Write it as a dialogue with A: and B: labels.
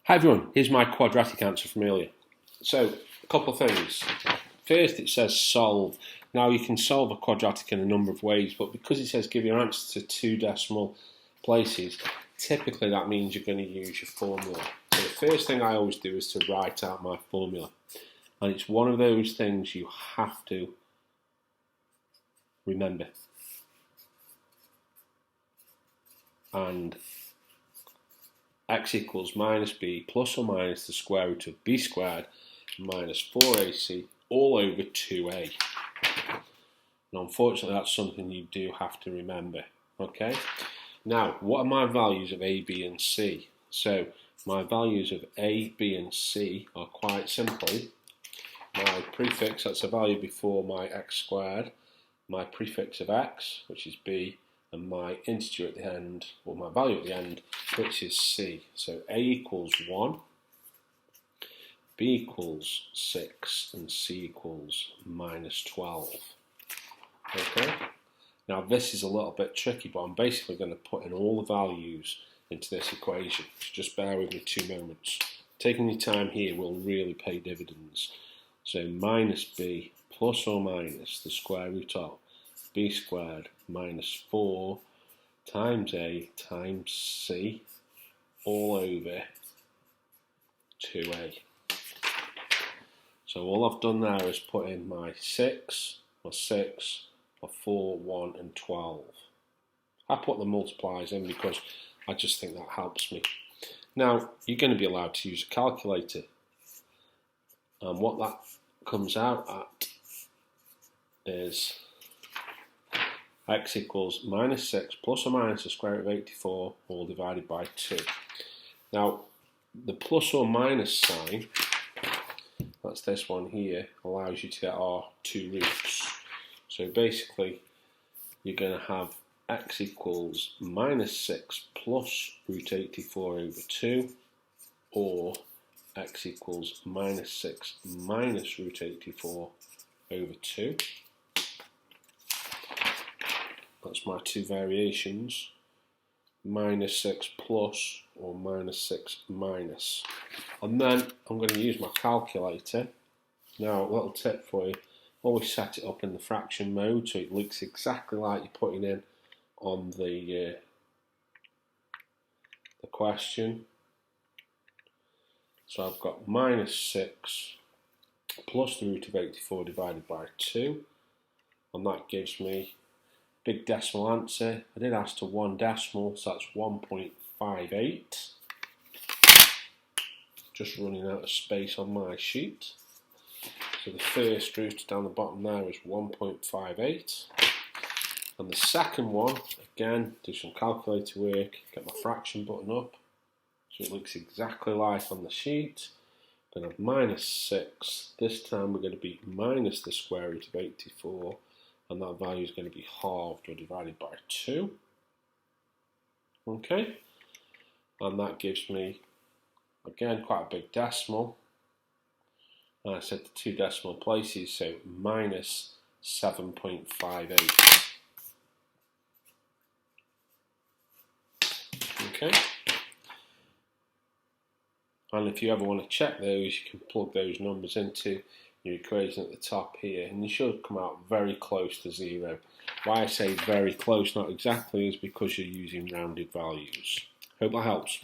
A: Hi everyone, here's my quadratic answer from earlier. So, a couple of things. First, it says solve. Now, you can solve a quadratic in a number of ways, but because it says give your answer to 2 decimal places, typically that means you're going to use your formula. So the first thing I always do is to write out my formula. And it's one of those things you have to remember. And x equals minus b plus or minus the square root of b squared minus 4ac all over 2a. Now, unfortunately, that's something you do have to remember. Okay? Now, what are my values of a, b, and c? So, my values of a, b, and c are quite simply my prefix, that's a value before my x squared, my prefix of x, which is b, and my integer at the end, or my value at the end, which is c. So a equals 1, b equals 6, and c equals minus 12. Okay? Now this is a little bit tricky, but I'm basically going to put in all the values into this equation. So just bear with me 2 moments. Taking your time here will really pay dividends. So minus b plus or minus the square root of b squared minus 4 times a times c all over 2a. So all I've done there is put in my 6, my 6, my 4, 1 and 12. I put the multipliers in because I just think that helps me. Now, you're going to be allowed to use a calculator. And what that comes out at is x equals minus 6 plus or minus the square root of 84 all divided by 2. Now, the plus or minus sign, that's this one here, allows you to get our 2 roots. So basically, you're going to have x equals minus 6 plus root 84 over 2, or x equals minus 6 minus root 84 over 2. That's my 2 variations, minus 6 plus or minus 6 minus. And then I'm going to use my calculator. Now, a little tip for you, always set it up in the fraction mode so it looks exactly like you're putting in on the question. So I've got minus 6 plus the root of 84 divided by 2, and that gives me big decimal answer. I did ask to 1 decimal, so that's 1.58. Just running out of space on my sheet. So the first root down the bottom there is 1.58. And the second one, again, do some calculator work, get my fraction button up, so it looks exactly like on the sheet. Going to have minus 6. This time we're going to be minus the square root of 84. And that value is going to be halved or divided by 2. Okay, and that gives me, again, quite a big decimal. And I said the 2 decimal places, so minus 7.58. Okay, and if you ever want to check those, you can plug those numbers into your equation at the top here, and you should come out very close to 0. Why I say very close, not exactly, is because you're using rounded values. Hope that helps.